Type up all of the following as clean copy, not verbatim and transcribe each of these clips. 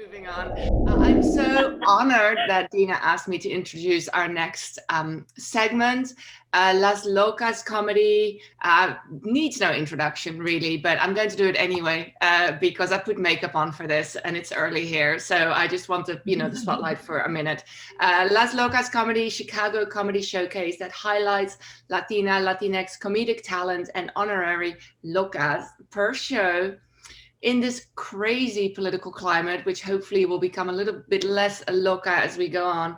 Moving on. I'm so honored that Dina asked me to introduce our next segment. Las Locas Comedy needs no introduction, really, but I'm going to do it anyway because I put makeup on for this and it's early here. So I just want to, the spotlight for a minute. Las Locas Comedy, Chicago comedy showcase that highlights Latina, Latinx comedic talent and honorary locas per show. In this crazy political climate, which hopefully will become a little bit less loca as we go on,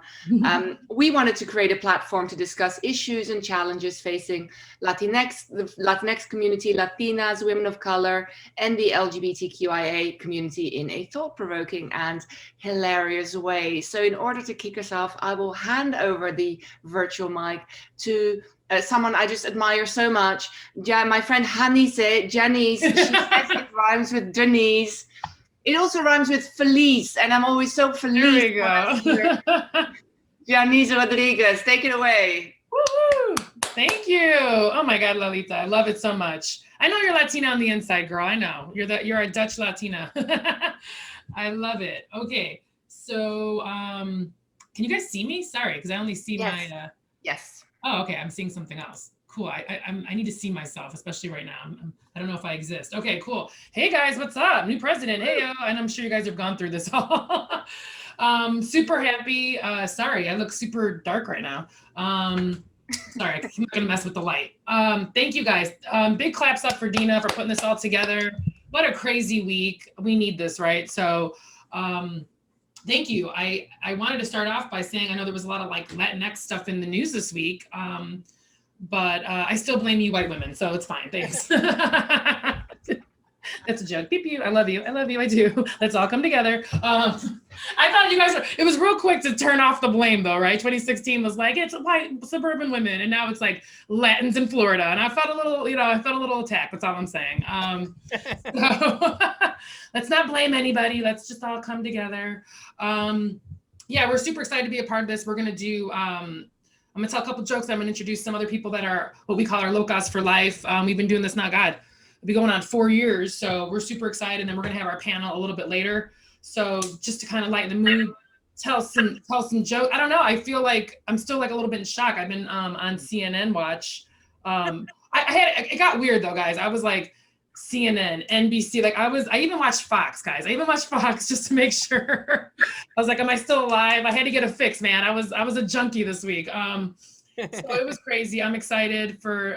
we wanted to create a platform to discuss issues and challenges facing Latinx, the Latinx community, Latinas, women of color, and the LGBTQIA community in a thought-provoking and hilarious way. So in order to kick us off, I will hand over the virtual mic to someone I just admire so much, my friend Janice. She says it rhymes with Denise. It also rhymes with Feliz, and I'm always so feliz. There we go. Janice Rodriguez, take it away. Woo-hoo. Thank you. Oh my God, Lalita, I love it so much. I know you're Latina on the inside, girl. I know you're a Dutch Latina. I love it. Okay, so can you guys see me? Sorry, because I only see my. Yes. Oh, okay. I'm seeing something else. Cool. I need to see myself, especially right now. I don't know if I exist. Okay, cool. Hey guys, what's up? New president. Hey, and I'm sure you guys have gone through this all. Super happy. Sorry, I look super dark right now. Sorry, I'm not gonna mess with the light. Thank you guys. Big claps up for Dina for putting this all together. What a crazy week. We need this, right? So thank you. I wanted to start off by saying I know there was a lot of like Latinx stuff in the news this week, but I still blame you white women, so it's fine. Thanks. That's a joke. Beep you. I love you. I love you. I do. Let's all come together. I thought you guys it was real quick to turn off the blame though, right? 2016 was like, it's white suburban women. And now it's like Latins in Florida. And I felt a little attacked. That's all I'm saying. So let's not blame anybody. Let's just all come together. Yeah, we're super excited to be a part of this. We're going to do, I'm going to tell a couple jokes. I'm going to introduce some other people that are what we call our locas for life. We've been doing this now, God, it'll be going on 4 years. So we're super excited. And then we're going to have our panel a little bit later. So just to kind of lighten the mood, tell some jokes. I don't know. I feel like I'm still like a little bit in shock. I've been on CNN watch. It got weird though, guys. I was like CNN, NBC, like I even watched Fox, guys. I even watched Fox just to make sure. I was like, am I still alive? I had to get a fix, man. I was a junkie this week. So it was crazy. I'm excited for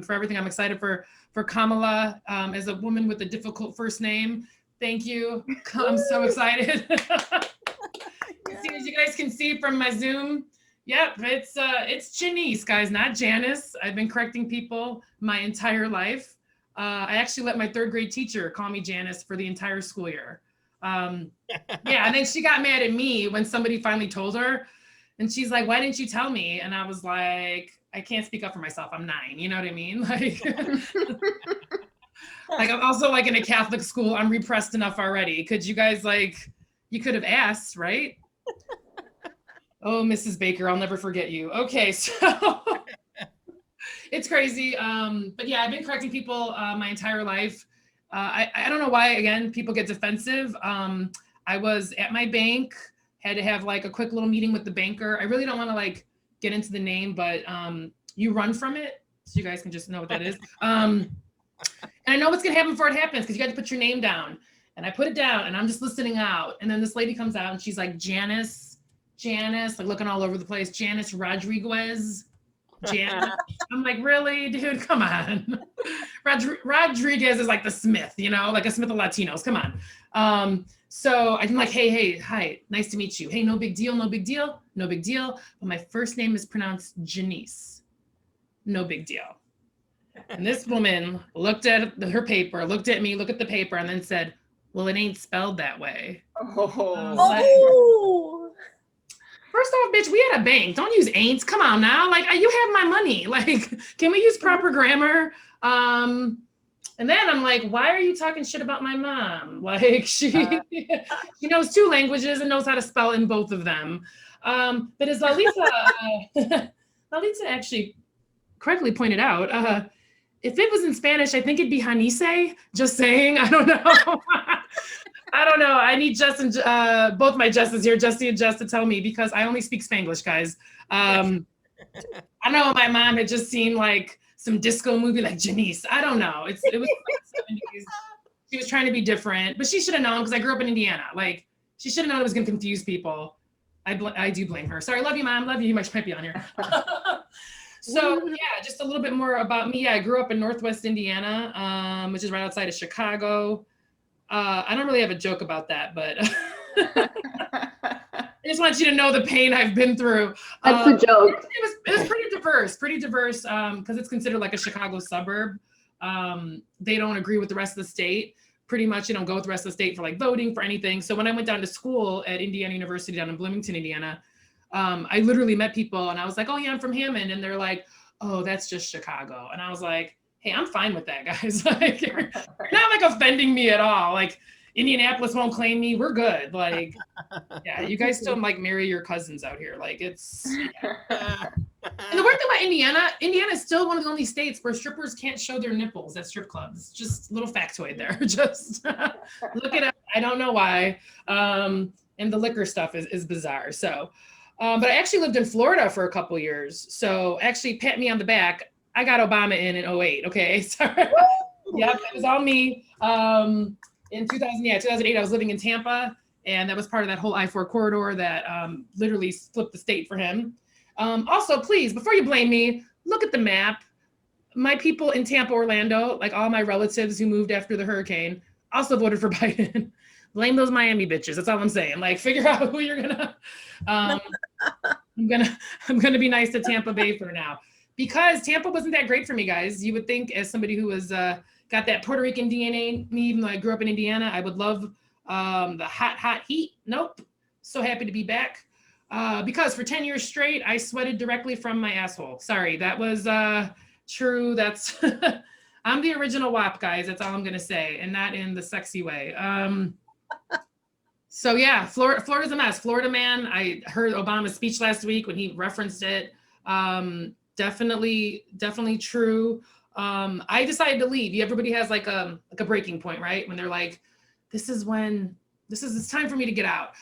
everything. I'm excited for Kamala as a woman with a difficult first name. Thank you. I'm so excited. As you guys can see from my Zoom, yep, it's Janice, guys, not Janice. I've been correcting people my entire life. I actually let my 3rd grade teacher call me Janice for the entire school year. Yeah, and then she got mad at me when somebody finally told her. And she's like, why didn't you tell me? And I was like, I can't speak up for myself. I'm 9. You know what I mean? Like, like I'm also like in a Catholic school. I'm repressed enough already. Could you guys you could have asked, right? Oh, Mrs. Baker, I'll never forget you. Okay, so it's crazy. But yeah, I've been correcting people my entire life. I don't know why, again, people get defensive. I was at my bank, had to have like a quick little meeting with the banker. I really don't want to like get into the name, but you run from it. So you guys can just know what that is. And I know what's going to happen before it happens because you got to put your name down. And I put it down and I'm just listening out. And then this lady comes out and she's like, Janice, like looking all over the place. Janice Rodriguez. Janice. I'm like, really, dude? Come on. Rodriguez is like the Smith, like a Smith of Latinos. Come on. So I'm like, hey, hi, nice to meet you. Hey, no big deal. But my first name is pronounced Janice. No big deal. And this woman looked at her paper, looked at me, looked at the paper, and then said, well, it ain't spelled that way. Oh. First off, bitch, we had a bank. Don't use ain'ts. Come on now. Like, you have my money. Like, can we use proper grammar? And then I'm like, why are you talking shit about my mom? Like, she knows 2 languages and knows how to spell in both of them. But as Lalita actually correctly pointed out, if it was in Spanish, I think it'd be Janice, just saying, I don't know. I don't know. I need Jess and both my Jesses here, Jessie and Jess, to tell me because I only speak Spanglish, guys. I know my mom had just seen like some disco movie like Janice. I don't know. It was like 70s. She was trying to be different, but she should have known because I grew up in Indiana. Like she should have known it was going to confuse people. I do blame her. Sorry, love you, Mom. Love you. You might be on here. So yeah, just a little bit more about me. I grew up in Northwest Indiana, which is right outside of Chicago. I don't really have a joke about that, but I just want you to know the pain I've been through. That's the joke. It was pretty diverse because it's considered like a Chicago suburb. They don't agree with the rest of the state. Pretty much, you don't go with the rest of the state for like voting for anything. So when I went down to school at Indiana University down in Bloomington, Indiana, I literally met people and I was like, oh yeah, I'm from Hammond. And they're like, oh, that's just Chicago. And I was like, hey, I'm fine with that, guys. Like, you're not like offending me at all. Like Indianapolis won't claim me. We're good. Like, yeah, you guys still like marry your cousins out here. Like it's, yeah. And the weird thing about Indiana is still one of the only states where strippers can't show their nipples at strip clubs. Just a little factoid there. Just look it up. I don't know why. And the liquor stuff is bizarre. So, but I actually lived in Florida for a couple years. So actually pat me on the back. I got Obama in 08. Okay. Sorry. Yep. It was all me. In 2008, I was living in Tampa and that was part of that whole I-4 corridor that literally flipped the state for him. Also, please, before you blame me, look at the map. My people in Tampa, Orlando, like all my relatives who moved after the hurricane, also voted for Biden. Blame those Miami bitches. That's all I'm saying. Like, figure out who you're gonna. I'm gonna be nice to Tampa Bay for now because Tampa wasn't that great for me, guys. You would think, as somebody who was got that Puerto Rican DNA, me, even though I grew up in Indiana, I would love the hot heat. Nope. So happy to be back. Because for 10 years straight, I sweated directly from my asshole. Sorry, that was true. That's I'm the original WAP, guys. That's all I'm gonna say, and not in the sexy way. So yeah, Florida's a mess. Florida man. I heard Obama's speech last week when he referenced it. Definitely true. I decided to leave. Everybody has like a breaking point, right? When they're like, it's time for me to get out.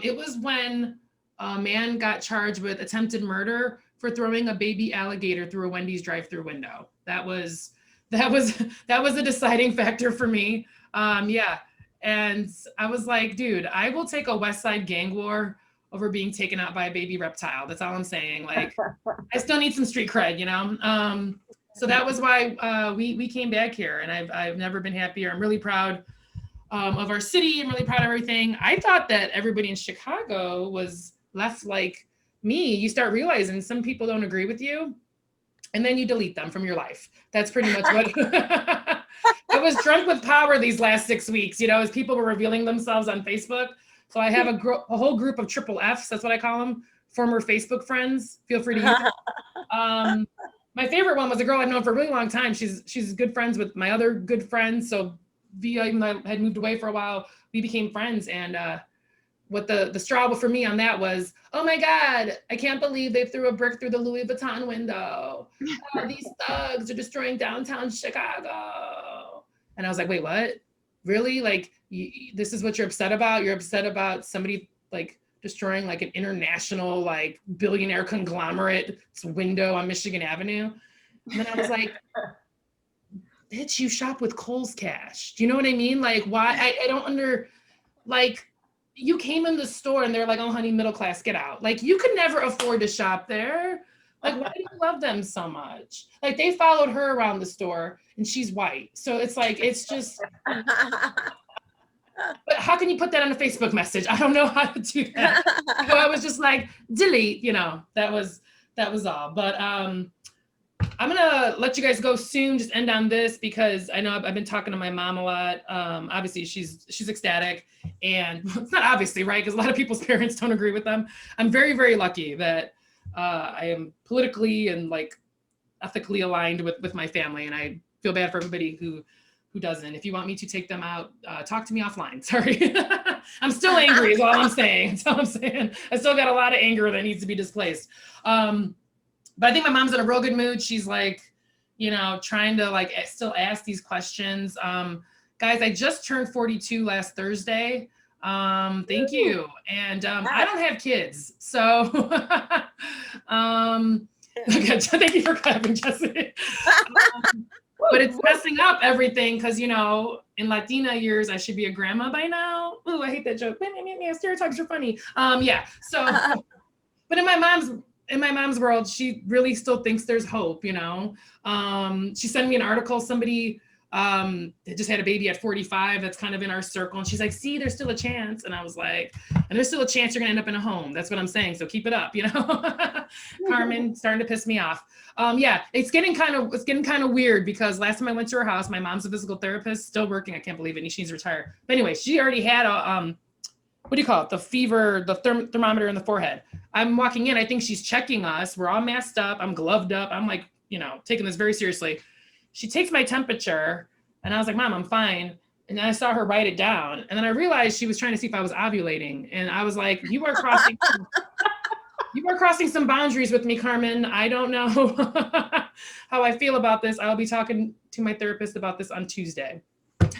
It was when a man got charged with attempted murder for throwing a baby alligator through a Wendy's drive-through window. That was a deciding factor for me. Yeah. And I was like, dude, I will take a West Side gang war over being taken out by a baby reptile. That's all I'm saying. Like, I still need some street cred, you know? So that was why we came back here, and I've never been happier. I'm really proud of our city. I'm really proud of everything. I thought that everybody in Chicago was left like me. You start realizing some people don't agree with you, and then you delete them from your life. That's pretty much what I was drunk with power these last 6 weeks, you know, as people were revealing themselves on Facebook. So I have a whole group of triple Fs. That's what I call them. Former Facebook friends. Feel free to use it. My favorite one was a girl I've known for a really long time. She's good friends with my other good friends. So via, even though I had moved away for a while, we became friends. And what the straw for me on that was, oh my God, I can't believe they threw a brick through the Louis Vuitton window. Oh, these thugs are destroying downtown Chicago. And I was like, wait, what? Really? Like, this is what you're upset about? You're upset about somebody like destroying like an international like billionaire conglomerate's window on Michigan Avenue? And then I was like, bitch, you shop with Kohl's cash. Do you know what I mean? Like, why? I don't like, you came in the store and they're like, oh honey, middle class, get out. Like, you could never afford to shop there. Like, why do you love them so much? Like, they followed her around the store and she's white. So it's like, it's just, but how can you put that on a Facebook message? I don't know how to do that. So I was just like, delete, you know, that was all. But I'm gonna let you guys go soon, just end on this because I know I've been talking to my mom a lot. Obviously she's ecstatic, and it's not obviously, right? Because a lot of people's parents don't agree with them. I'm very, very lucky that I am politically and like ethically aligned with my family, and I feel bad for everybody who doesn't. If you want me to take them out, talk to me offline. Sorry. I'm still angry is all I'm saying. That's all I'm saying. I still got a lot of anger that needs to be displaced. But I think my mom's in a real good mood. She's like, you know, trying to like still ask these questions. Guys, I just turned 42 last Thursday. Thank you. And I don't have kids, so okay, thank you for clapping, Jesse. But it's messing up everything because, you know, in Latina years, I should be a grandma by now. Ooh, I hate that joke. Stereotypes are funny. Yeah. So, but in my mom's world, she really still thinks there's hope. You know, she sent me an article. Somebody that just had a baby at 45 that's kind of in our circle, and she's like, see, there's still a chance. And I was like, and there's still a chance you're gonna end up in a home. That's what I'm saying, so keep it up, you know. Carmen starting to piss me off. Yeah, it's getting kind of weird because last time I went to her house, my mom's a physical therapist, still working, I can't believe it, and she's retired. But anyway, she already had a what do you call it, the fever, the thermometer in the forehead. I'm walking in, I think she's checking us, we're all masked up, I'm gloved up, I'm like, you know, taking this very seriously. She takes my temperature, and I was like, Mom, I'm fine. And then I saw her write it down. And then I realized she was trying to see if I was ovulating. And I was like, you are crossing some boundaries with me, Carmen. I don't know how I feel about this. I'll be talking to my therapist about this on Tuesday.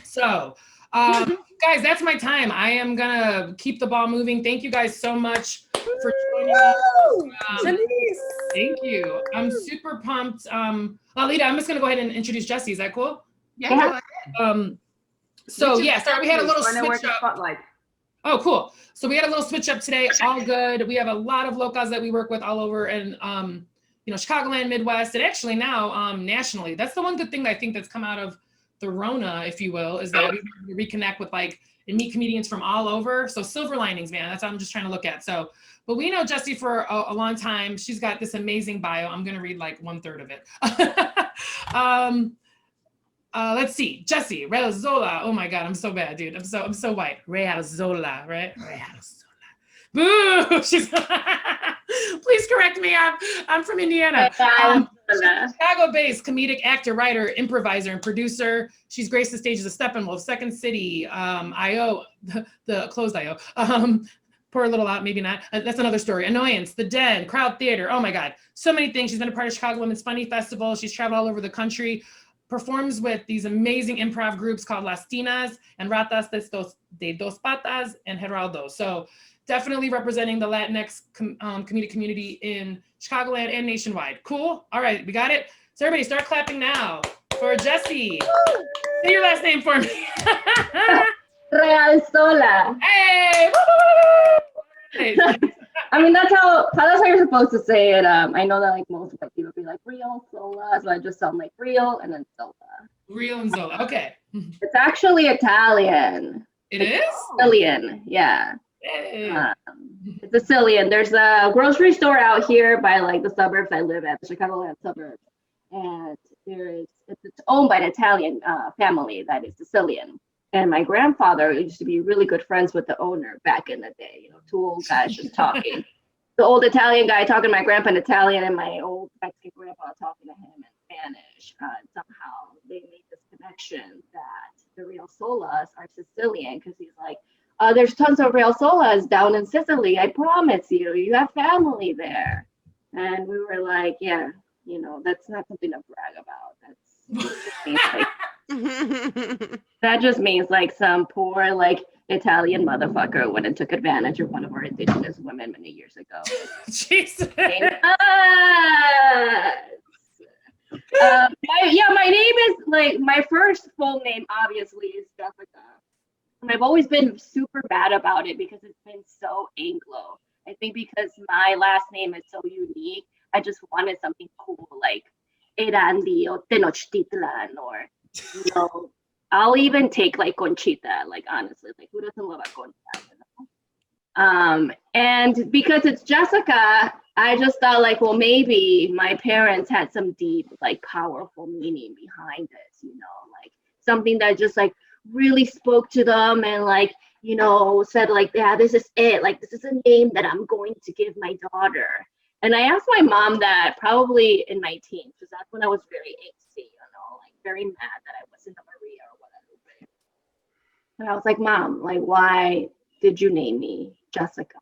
So, guys, that's my time. I am gonna keep the ball moving. Thank you guys so much for joining us. Thank you. I'm super pumped. Lalita, I'm just gonna go ahead and introduce Jessie. Is that cool? Yeah. So we had a little switch up. Oh, cool. So we had a little switch up today. All good. We have a lot of locals that we work with all over in you know, Chicagoland, Midwest, and actually now nationally. That's the one good thing that I think that's come out of the Rona, if you will, is that we reconnect with and meet comedians from all over. So silver linings, man. That's what I'm just trying to look at. So, but we know Jessie for a long time. She's got this amazing bio. I'm gonna read like 1/3 of it. Let's see, Jessi Realzola. Oh my God, I'm so bad, dude. I'm so white. Realzola, right? Realzola. Boo! She's. Please correct me. I'm from Indiana. Chicago-based comedic actor, writer, improviser, and producer. She's graced the stages of Steppenwolf, Second City, I.O., the closed I.O. Poor little out, maybe not. That's another story. Annoyance, The Den, Crowd Theater. Oh my God, so many things. She's been a part of Chicago Women's Funny Festival. She's traveled all over the country. Performs with these amazing improv groups called Las Tinas and Ratas de Dos Patas and Geraldo. So definitely representing the Latinx comedic community in Chicagoland and nationwide. Cool. All right, we got it. So everybody start clapping now for Jessi. Say your last name for me. Realzola. Hey! Woo-hoo! I mean, that's how you're supposed to say it. I know that like most like people be like Realzola, so I just sound like Real and then Zola. Real and Zola. Okay. It's actually Italian. It's Sicilian, yeah. Hey. It's Sicilian. There's a grocery store out here by like the suburbs I live at, the Chicagoland suburbs, and it's owned by an Italian family that is Sicilian. And my grandfather used to be really good friends with the owner back in the day. You know, two old guys just talking. The old Italian guy talking to my grandpa in Italian, and my old Mexican grandpa talking to him in Spanish. And somehow they made this connection that the Realzolas are Sicilian, because he's like, there's tons of Realzolas down in Sicily. I promise you, you have family there. And we were like, yeah, you know, that's not something to brag about. That just means like some poor like Italian motherfucker went and took advantage of one of our indigenous women many years ago. Jesus. My name is like, my first full name obviously is Jessica. And I've always been super bad about it because it's been so Anglo. I think because my last name is so unique, I just wanted something cool like Erandi or Tenochtitlan, or, you know, I'll even take like Conchita, like honestly, like who doesn't love a Conchita, you know? And because it's Jessica, I just thought like, well, maybe my parents had some deep, like powerful meaning behind it, you know, like something that just like really spoke to them and like, you know, said like, yeah, this is it. Like, this is a name that I'm going to give my daughter. And I asked my mom that probably in my teens, because that's when I was very angsty, you know, like very mad that I wasn't a Maria or whatever. And I was like, Mom, like, why did you name me Jessica?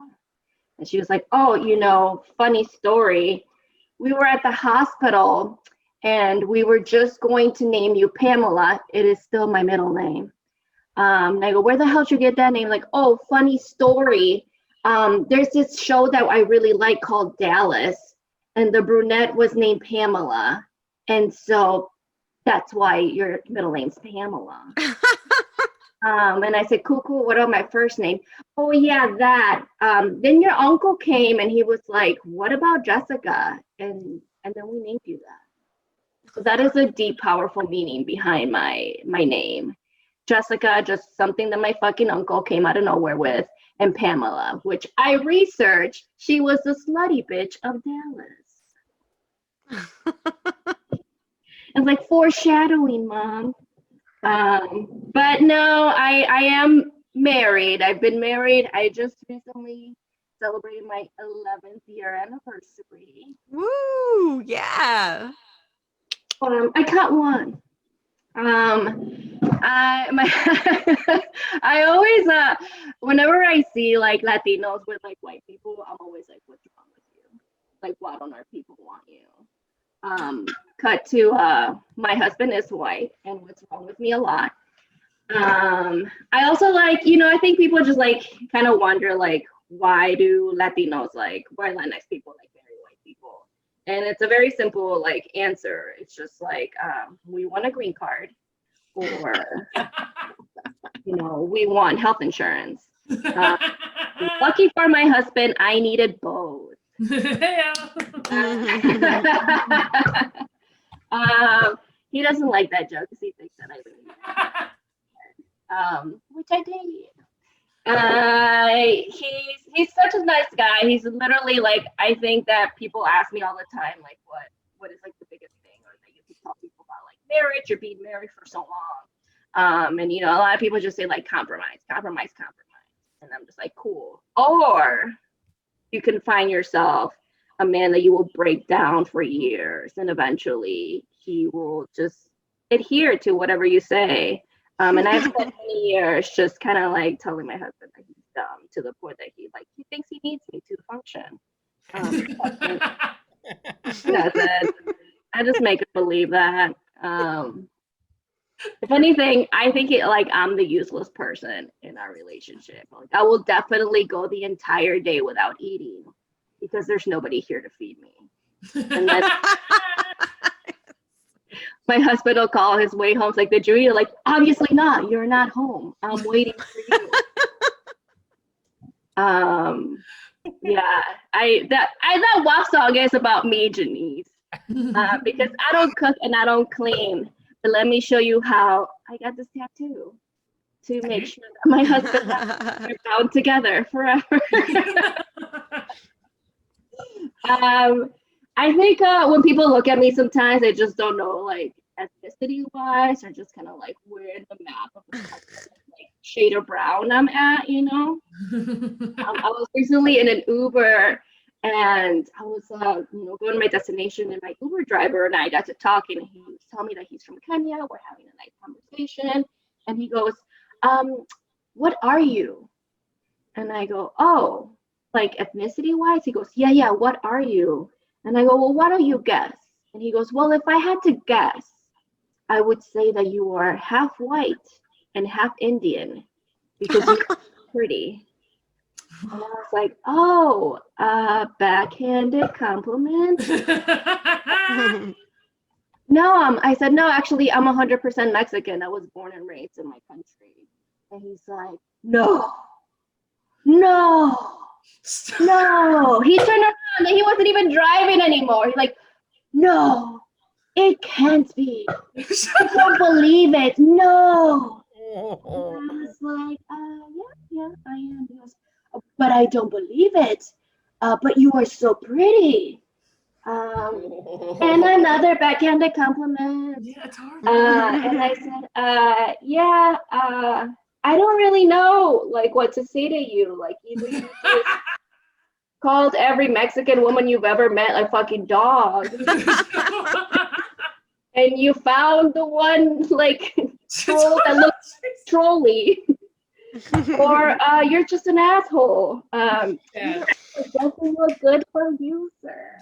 And she was like, oh, you know, funny story. We were at the hospital and we were just going to name you Pamela. It is still my middle name. And I go, where the hell did you get that name? Like, oh, funny story. There's this show that I really like called Dallas, and the brunette was named Pamela. And so that's why your middle name's Pamela. And I said, cool, what about my first name? Oh, yeah, that. Then your uncle came and he was like, what about Jessica? And then we named you that. So that is a deep, powerful meaning behind my name. Jessica, just something that my fucking uncle came out of nowhere with. And Pamela, which I researched, she was the slutty bitch of Dallas. It's like foreshadowing, Mom. But no, I am married. I've been married. I just recently celebrated my 11th year anniversary. Woo! Yeah. I cut one. I always whenever I see like Latinos with like white people, I'm always like, what's wrong with you? Like, why don't our people want you? Cut to my husband is white, and what's wrong with me a lot. I also like, I think people just like kind of wonder like, why do Latinos like, why Latinx people like marry white people? And it's a very simple like answer. It's just like, we want a green card, or we want health insurance. Lucky for my husband, I needed both. He doesn't like that joke because he thinks that I really which I did. He's such a nice guy. He's literally like, I think that people ask me all the time, like, what is like the biggest thing, or that you can tell people about like marriage or being married for so long. And a lot of people just say like compromise. And I'm just like, cool. Or you can find yourself a man that you will break down for years, and eventually he will just adhere to whatever you say. And I've spent many years just kind of like telling my husband that he's dumb, to the point that he thinks he needs me to function. That's it. I just make him believe that. If anything, I think I'm the useless person in our relationship. Like, I will definitely go the entire day without eating because there's nobody here to feed me. And then my husband will call his way home. It's like, did you eat? Like, obviously not. You're not home. I'm waiting for you. Yeah, that WAP song is about me, Janice, because I don't cook and I don't clean. But let me show you how I got this tattoo to make sure that my husband and I are bound together forever. I think when people look at me sometimes, they just don't know, like, ethnicity-wise, or just kind of like where in the map of the like shade of brown I'm at, I was recently in an Uber, and I was, going to my destination, and my Uber driver and I got to talking, and he was telling me that he's from Kenya. We're having a nice conversation, and he goes, what are you? And I go, oh, like ethnicity-wise? He goes, yeah, what are you? And I go, well, why don't you guess? And he goes, well, if I had to guess, I would say that you are half white and half Indian because you're pretty. And I was like, oh, backhanded compliment? No, I said, no, actually, I'm 100% Mexican. I was born and raised in my country. And he's like, no. He turned around and he wasn't even driving anymore. He's like, no, it can't be. I don't believe it. No. And I was like, yeah, I am. He goes, but I don't believe it. But you are so pretty. And another backhanded compliment. Yeah, it's hard. And I said, yeah, I don't really know like what to say to you. Like, either you just called every Mexican woman you've ever met a fucking dog, and you found the one like troll that looks trolly, or you're just an asshole. It doesn't look good for you, sir.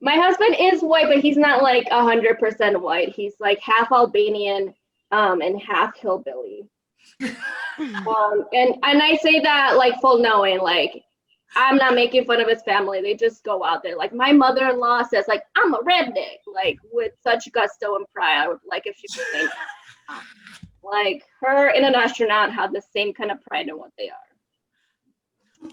My husband is white, but he's not like 100% white. He's like half Albanian, and half hillbilly. And I say that like full knowing, like I'm not making fun of his family. They just go out there. Like my mother-in-law says, like I'm a redneck, like with such gusto and pride. I would like if she could say that. Like her and an astronaut have the same kind of pride in what they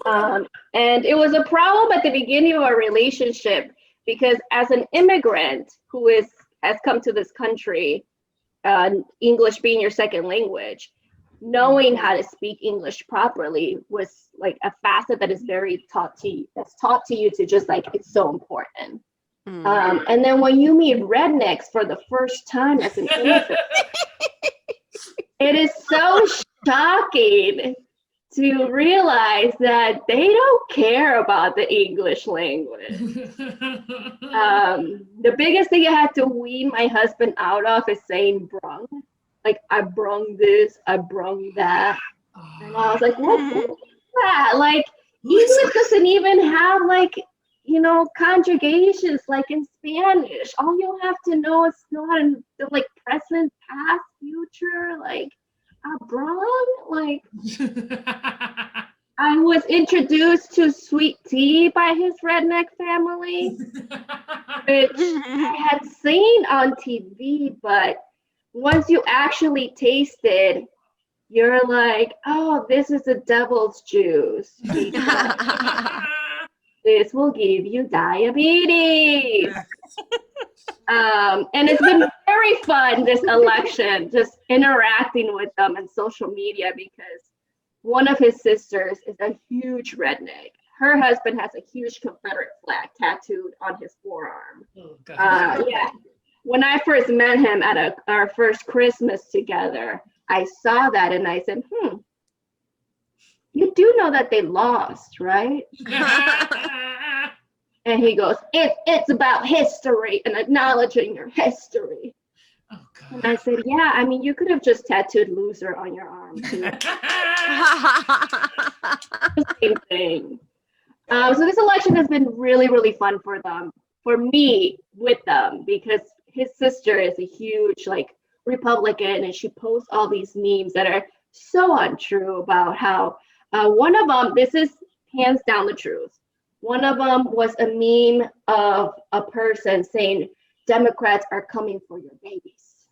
are. And it was a problem at the beginning of our relationship because as an immigrant who has come to this country, English being your second language, knowing how to speak English properly was like a facet that is taught to you to just like, it's so important. And then when you meet rednecks for the first time as an immigrant, it is so shocking to realize that they don't care about the English language. The biggest thing I had to wean my husband out of is saying brung. Like, I brung this, I brung that. And I was like, what is that? Like, English doesn't even have, like, you know, conjugations like in Spanish. All you'll have to know is know how to do, like, present, past, future, like, I brung. Like, I was introduced to sweet tea by his redneck family, which I had seen on TV, but once you actually taste it, you're like, oh, this is the devil's juice. This will give you diabetes. And it's been very fun this election, just interacting with them on social media, because one of his sisters is a huge redneck. Her husband has a huge Confederate flag tattooed on his forearm. Oh, God. Yeah. When I first met him at our first Christmas together, I saw that and I said, you do know that they lost, right? And he goes, it's about history and acknowledging your history. Oh, God. And I said, yeah, I mean, you could have just tattooed loser on your arm too. Same thing. So this election has been really, really fun for them, for me with them, because his sister is a huge like Republican, and she posts all these memes that are so untrue about how one of them, this is hands down the truth. One of them was a meme of a person saying, Democrats are coming for your babies.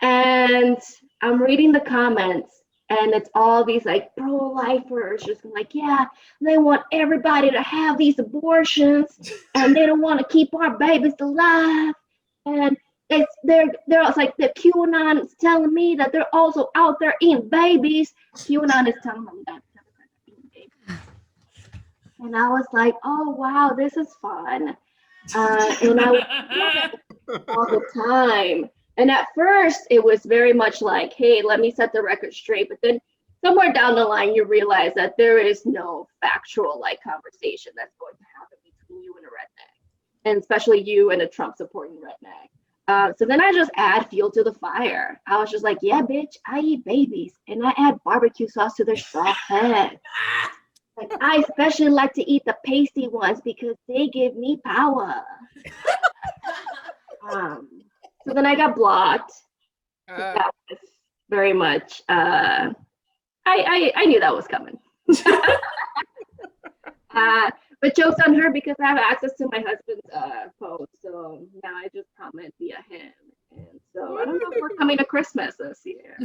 And I'm reading the comments, and it's all these like pro-lifers just like, yeah, they want everybody to have these abortions, and they don't want to keep our babies alive. And they're like, the QAnon is telling me that they're also out there eating babies. QAnon is telling them that Democrats are eating babies. And I was like, oh wow, this is fun. And I was all the time. And at first, it was very much like, hey, let me set the record straight. But then somewhere down the line, you realize that there is no factual like conversation that's going to happen between you and a redneck, and especially you and a Trump supporting redneck. So then I just add fuel to the fire. I was just like, yeah, bitch, I eat babies, and I add barbecue sauce to their straw head. Like, I especially like to eat the pasty ones because they give me power. So then I got blocked. That was very much, I knew that was coming. But joke's on her, because I have access to my husband's post. So now I just comment via him. And so I don't know if we're coming to Christmas this year.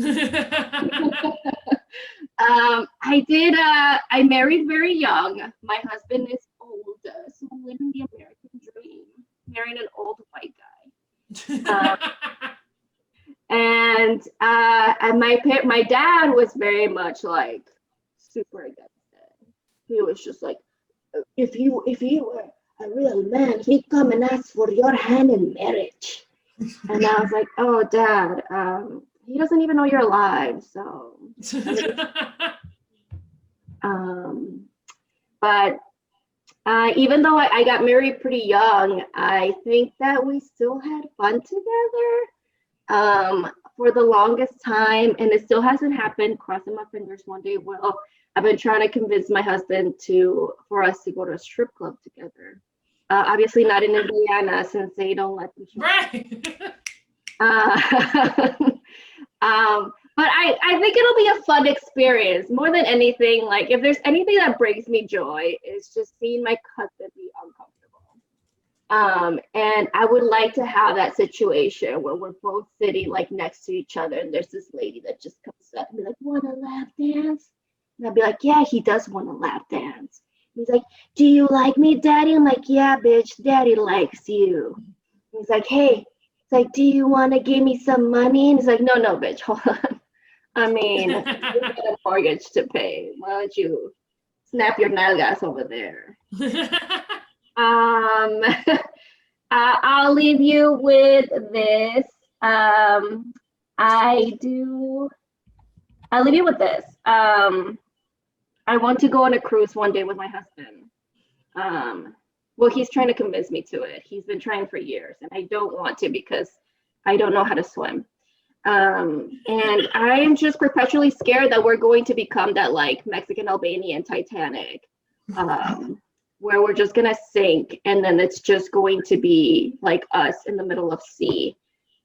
I married very young. My husband is old, so I'm living the American dream, marrying an old white guy. And my dad was very much like super against it. He was just like, if he were a real man, he'd come and ask for your hand in marriage. And I was like, oh, Dad, he doesn't even know you're alive, so. But even though I got married pretty young, I think that we still had fun together for the longest time, and it still hasn't happened. Crossing my fingers, one day it will. I've been trying to convince my husband for us to go to a strip club together. Obviously not in Indiana since they don't let them show. Right. But I think it'll be a fun experience more than anything. Like if there's anything that brings me joy, is just seeing my cousin be uncomfortable. And I would like to have that situation where we're both sitting like next to each other, and there's this lady that just comes up and be like, "Want to lap dance?" And I'll be like, "Yeah, he does want to lap dance." He's like, "Do you like me, Daddy?" I'm like, "Yeah, bitch, Daddy likes you." He's like, "Hey." It's like, "Do you want to give me some money?" And he's like, "No, bitch, hold on. I mean, you got a mortgage to pay. Why don't you snap your nalgas over there?" I'll leave you with this. I'll leave you with this. I want to go on a cruise one day with my husband. Well, he's trying to convince me to it. He's been trying for years, and I don't want to because I don't know how to swim. And I am just perpetually scared that we're going to become that like Mexican Albanian Titanic, where we're just gonna sink, and then it's just going to be like us in the middle of sea.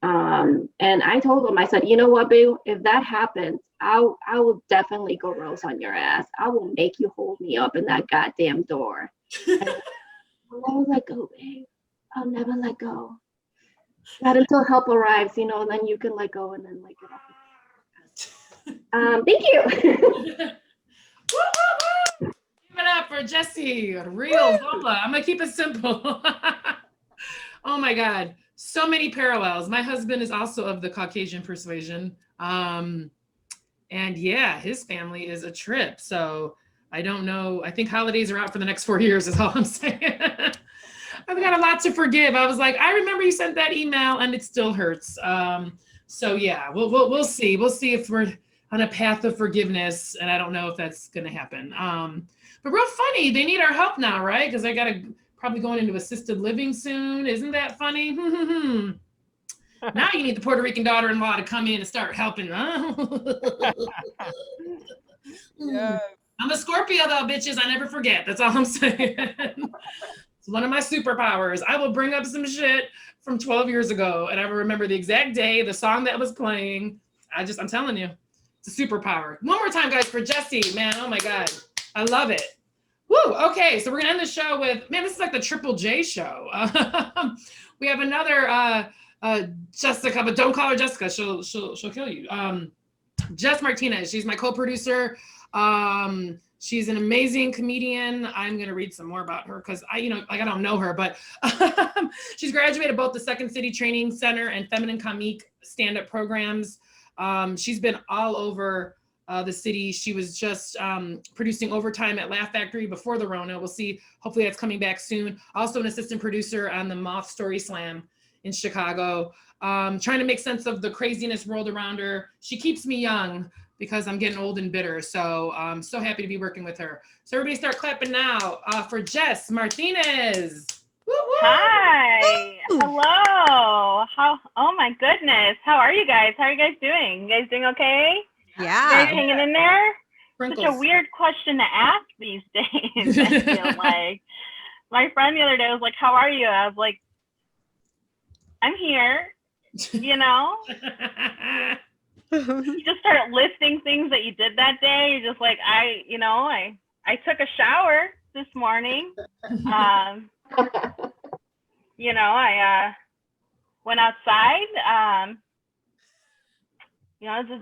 And I told him, I said, "You know what, boo? If that happens, I will definitely go rose on your ass. I will make you hold me up in that goddamn door." And I was like, "Oh, babe, I'll never let go. Not until help arrives, and then you can let go and then like get off." Thank you. Give it up for Jessi Realzola. I'm gonna keep it simple. Oh my God, so many parallels. My husband is also of the Caucasian persuasion. And yeah, his family is a trip. So I don't know. I think holidays are out for the next 4 years is all I'm saying. I've got a lot to forgive. I was like, I remember you sent that email and it still hurts. So yeah, we'll see. We'll see if we're on a path of forgiveness, and I don't know if that's going to happen. But real funny, they need our help now, right? Because I got to probably going into assisted living soon. Isn't that funny? Now you need the Puerto Rican daughter-in-law to come in and start helping. Yes. I'm a Scorpio though, bitches. I never forget. That's all I'm saying. It's one of my superpowers. I will bring up some shit from 12 years ago, and I will remember the exact day, the song that was playing. I'm telling you, it's a superpower. One more time, guys, for Jessi, man. Oh my God. I love it. Woo. Okay, so we're gonna end the show with, man, this is like the Triple J show. We have another Jessica, but don't call her Jessica. She'll kill you. Jess Martínez. She's my co-producer. She's an amazing comedian. I'm gonna read some more about her because I don't know her, but she's graduated both the Second City Training Center and Feminine Comique stand-up programs. She's been all over the city. She was just producing Overtime at Laugh Factory before the Rona. We'll see. Hopefully that's coming back soon. Also an assistant producer on the Moth Story Slam in Chicago. Trying to make sense of the craziness world around her. She keeps me young because I'm getting old and bitter. So I'm so happy to be working with her. So everybody start clapping now for Jess Martínez. Woo-woo. Hi. Hello. Oh my goodness. How are you guys? How are you guys doing? You guys doing okay? Yeah. You guys hanging in there? Sprinkles. Such a weird question to ask these days, I feel like. My friend the other day was like, "How are you?" I was like, "I'm here." You just start listing things that you did that day. You're just like, I took a shower this morning. I went outside.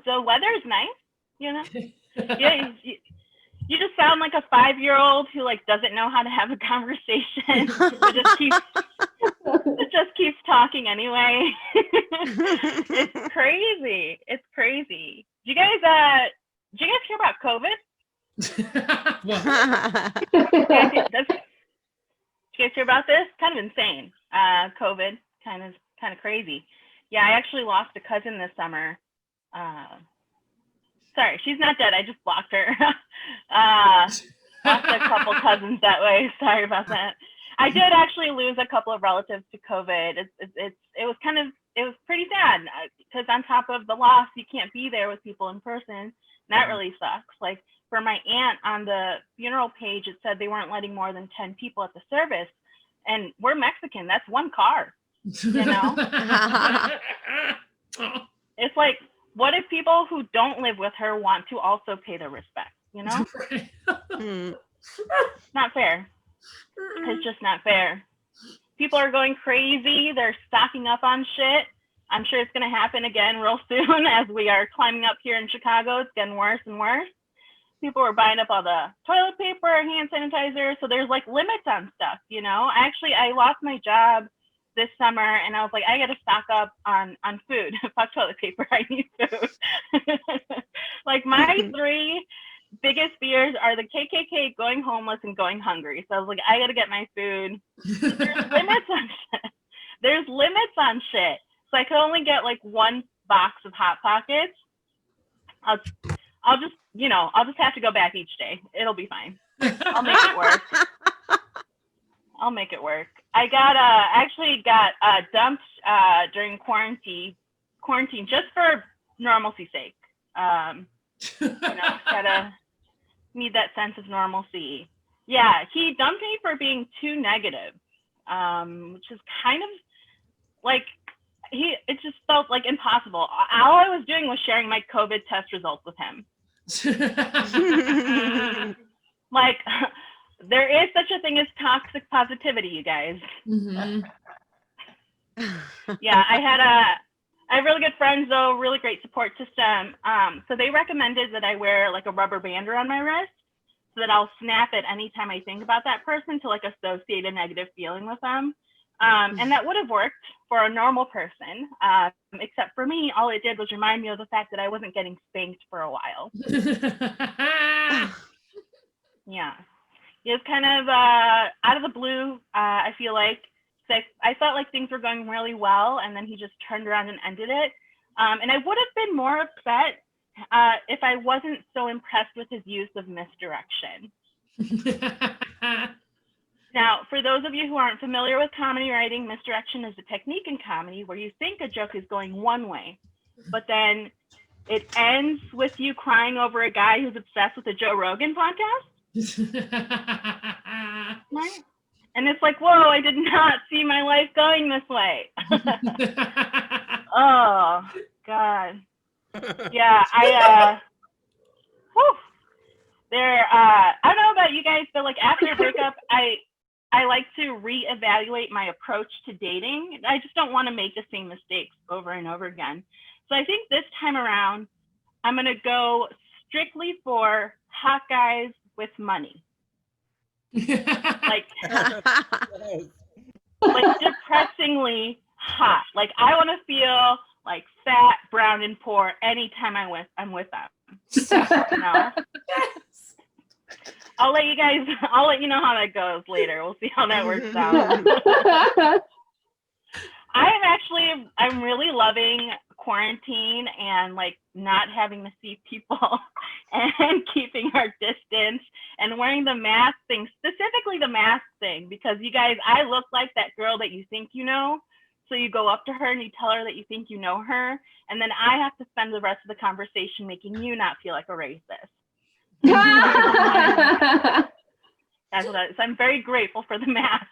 The weather's nice. Yeah, you just sound like a 5-year-old who like doesn't know how to have a conversation. It just keeps talking anyway. It's crazy. It's crazy. Do you guys hear about COVID? Did you guys hear about this? Kind of insane. COVID, kind of crazy. Yeah, I actually lost a cousin this summer. Sorry, she's not dead. I just blocked her. Lost a couple cousins that way. Sorry about that. I did actually lose a couple of relatives to COVID. It was pretty sad because on top of the loss, you can't be there with people in person. And that really sucks. Like for my aunt on the funeral page, it said they weren't letting more than 10 people at the service. and we're Mexican. That's one car, you know? It's like, what if people who don't live with her want to also pay their respect, you know? Not fair. It's just not fair. People are going crazy. They're stocking up on shit. I'm sure it's going to happen again real soon as we are climbing up here in Chicago. It's getting worse and worse. People were buying up all the toilet paper, hand sanitizer. So there's like limits on stuff, you know? I lost my job this summer and I was like, I got to stock up on food. Fuck toilet paper. I need food. Like my 3 biggest fears are the KKK, going homeless, and going hungry. So I was like, I got to get my food. There's limits on shit. There's limits on shit. So I could only get like 1 box of Hot Pockets. I'll just, you know, I'll just have to go back each day. It'll be fine. I'll make it work. I'll make it work. I got actually got dumped during quarantine just for normalcy's sake. You know, gotta need that sense of normalcy. Yeah, he dumped me for being too negative, which is kind of like it just felt like impossible. All I was doing was sharing my COVID test results with him. Like, there is such a thing as toxic positivity, you guys. Mm-hmm. Yeah, I have really good friends though, really great support system. So they recommended that I wear like a rubber band around my wrist so that I'll snap it anytime I think about that person to like associate a negative feeling with them. And that would have worked for a normal person, except for me, all it did was remind me of the fact that I wasn't getting spanked for a while. Yeah, it was kind of out of the blue, I feel like. So I felt like things were going really well, and then he just turned around and ended it. And I would have been more upset if I wasn't so impressed with his use of misdirection. Now, for those of you who aren't familiar with comedy writing, misdirection is a technique in comedy where you think a joke is going one way, but then it ends with you crying over a guy who's obsessed with the Joe Rogan podcast. Right? And it's like, whoa, I did not see my life going this way. Oh, God. Yeah, I don't know about you guys, but like after a breakup, I like to reevaluate my approach to dating. I just don't want to make the same mistakes over and over again. So I think this time around, I'm going to go strictly for hot guys with money. Like depressingly hot. Like I want to feel like fat, brown, and poor anytime I'm with them. You know? I'll let you know how that goes later. We'll see how that works out. I'm really loving quarantine and like not having to see people and keeping our distance and wearing the mask thing, specifically the mask thing, because you guys, I look like that girl that you think you know. So you go up to her and you tell her that you think you know her, and then I have to spend the rest of the conversation making you not feel like a racist. That's what that is. I'm very grateful for the masks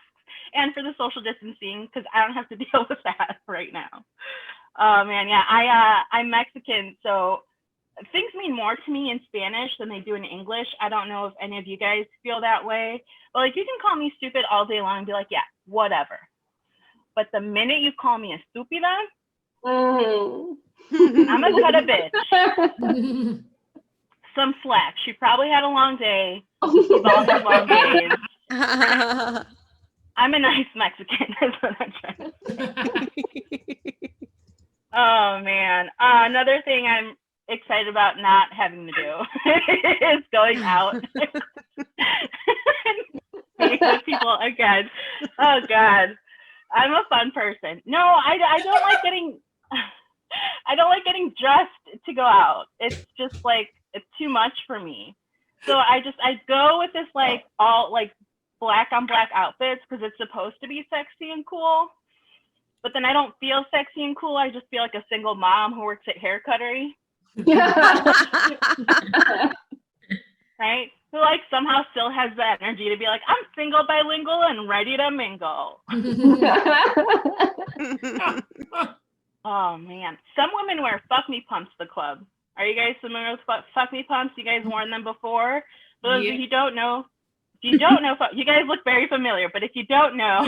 and for the social distancing because I don't have to deal with that right now. Oh man, yeah, I'm Mexican, so things mean more to me in Spanish than they do in English. I don't know if any of you guys feel that way, but like you can call me stupid all day long and be like, yeah, whatever. But the minute you call me a stupida, I'm gonna cut a bitch some slack. She probably had a long day. We've all had long days. I'm a nice Mexican, is what I'm trying to say. Oh man. Another thing I'm excited about not having to do is going out and with people again. Oh God. I'm a fun person. No, I don't like getting dressed to go out. It's just like it's too much for me. So I go with this like all like black on black outfits because it's supposed to be sexy and cool. But then I don't feel sexy and cool. I just feel like a single mom who works at Hair Cuttery. Right? who like somehow still has the energy to be like, I'm single, bilingual, and ready to mingle. Oh man, some women wear fuck me pumps to the club. Are you guys familiar with fuck me pumps? You guys worn them before? For those of you who don't know, if you don't know, you guys look very familiar, but if you don't know,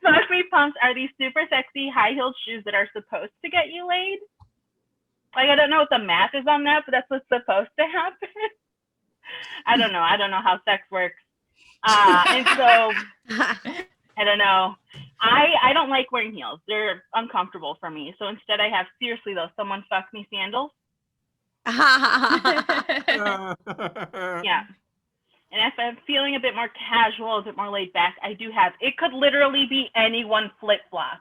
fuck me pumps are these super sexy high-heeled shoes that are supposed to get you laid. Like, I don't know what the math is on that, but that's what's supposed to happen. I don't know how sex works. And so, I don't know. I don't like wearing heels. They're uncomfortable for me. So instead I have, seriously though, someone fuck me sandals. Yeah. And if I'm feeling a bit more casual, a bit more laid back, I do have, it could literally be anyone flip-flops.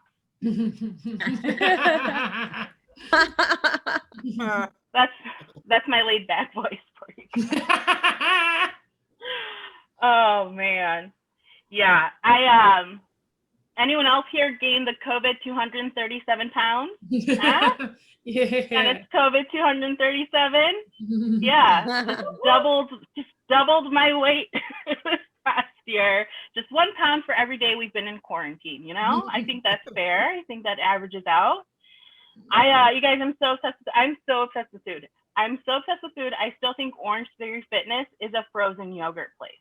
That's my laid back voice for you. Oh man. Yeah. Anyone else here gained the COVID 237 pounds? Huh? Yeah. And it's COVID 237. Yeah. Just doubled my weight this past year. Just 1 pound for every day we've been in quarantine, you know? I think that's fair. I think that averages out. You guys, I'm so obsessed with food. I'm so obsessed with food. I still think Orange Theory Fitness is a frozen yogurt place.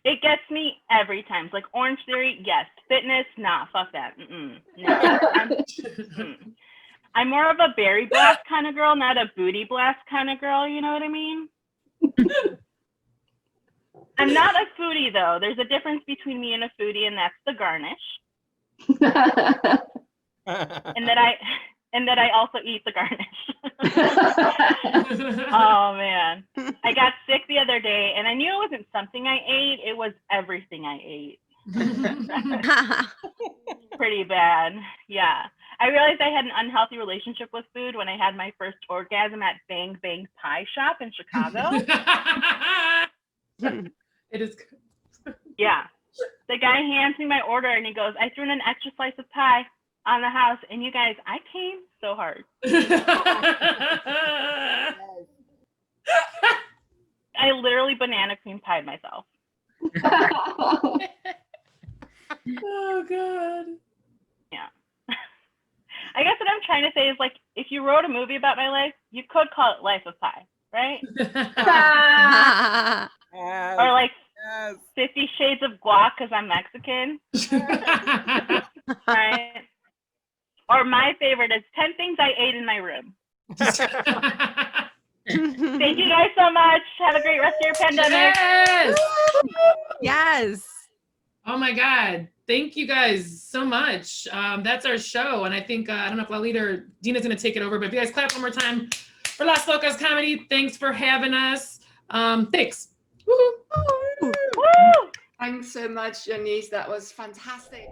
It gets me every time. It's like Orange Theory, yes. Fitness, nah, fuck that. No. I'm more of a berry blast kind of girl, not a booty blast kind of girl. You know what I mean? I'm not a foodie though. There's a difference between me and a foodie, and that's the garnish. and that I also eat the garnish. Oh man, I got sick the other day, and I knew it wasn't something I ate. It was everything I ate. Pretty bad. Yeah. I realized I had an unhealthy relationship with food when I had my first orgasm at Bang Bang Pie Shop in Chicago. It is. Yeah. The guy hands me my order and he goes, I threw in an extra slice of pie on the house, and you guys, I came so hard. I literally banana cream pied myself. Oh God. Yeah. I guess what I'm trying to say is, like, if you wrote a movie about my life, you could call it Life of Pi, right? Or like 50 Shades of Guac because I'm Mexican. Right? Or my favorite is 10 things I ate in my room. Thank you guys so much. Have a great rest of your pandemic. Yes. Yes. Oh my God. Thank you guys so much. That's our show. And I think, I don't know if Lalita or Dina's going to take it over, but if you guys clap one more time for Las Locas Comedy, thanks for having us. Thanks. Woo-hoo. Woo! Thanks so much, Janice. That was fantastic.